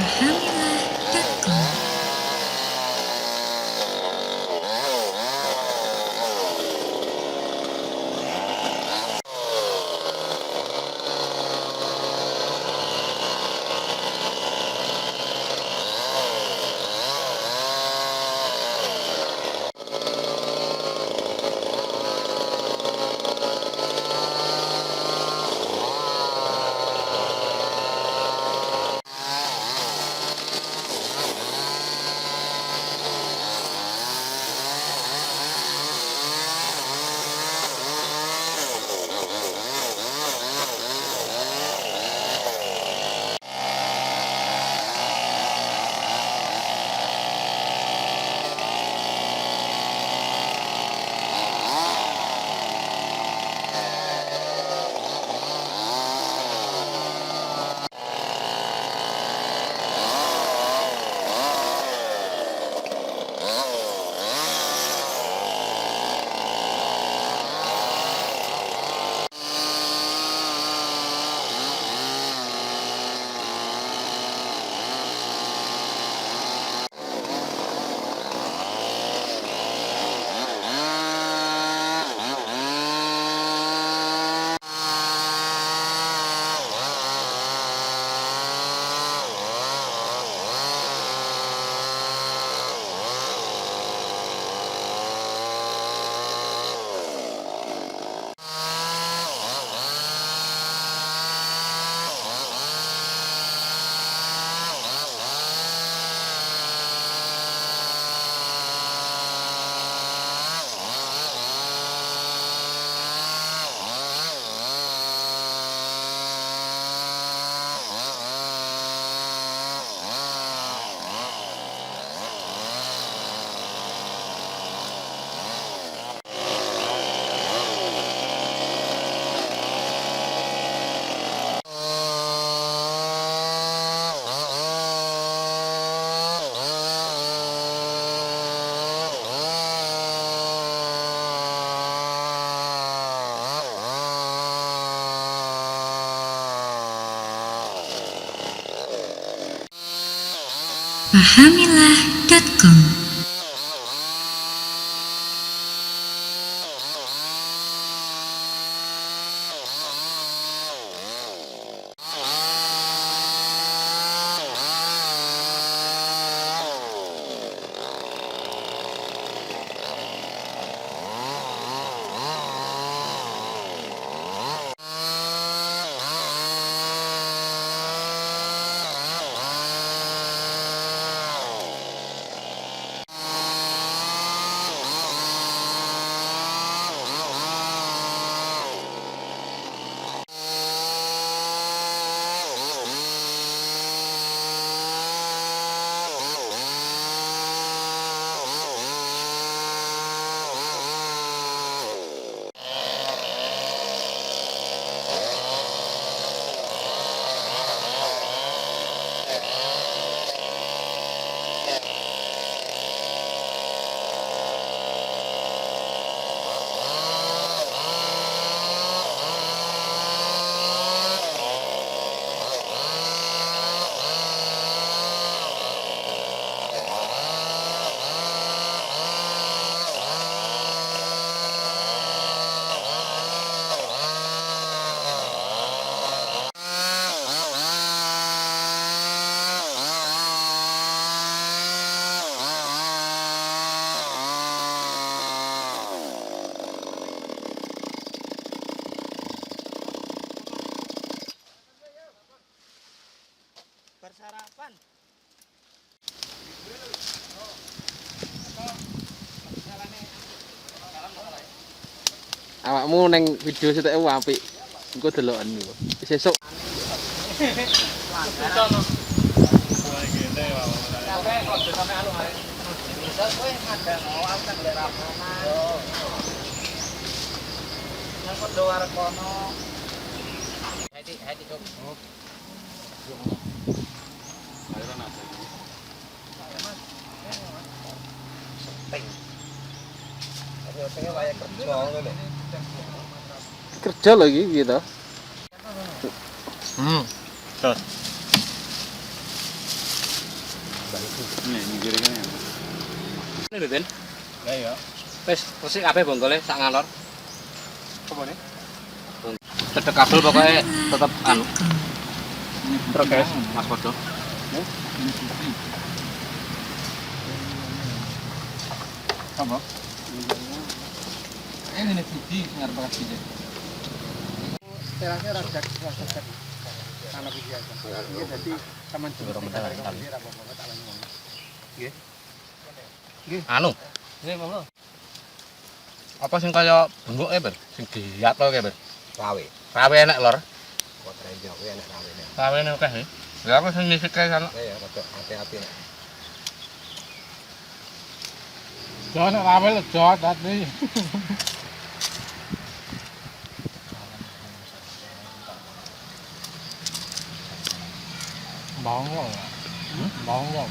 Pahamilah.com. Pahamilah.com. Bersarapan. Awakmu neng video seteke apik. Engko deloken niku. Sesuk kerja lagi gitu. Tos. Nih, nyinggir kan ya. Ini Ben. Lah ya. Wis resik kabeh bongkole sak ngalor. Apa nih? Cedek kabel pokoknya tetep anu. Truk guys, Mas Podo. Apa? Ini nih putih ngarep kasih deh. Setelahnya rada cek. Anak iki aja. Iki dadi taman jembatan. Anu. Nggih, monggo. Apa sing kaya bengkok Ber? Sing diato kae Ber. Rawe. Rawe enak lor. Kok trenjo kuwi enak rawe. Rawe enak akeh. Ya aku sing nisik kae sana. Ya rada hati-hati nek. Jangan rawe lejo tadi. Bawang lo. Bawang lo.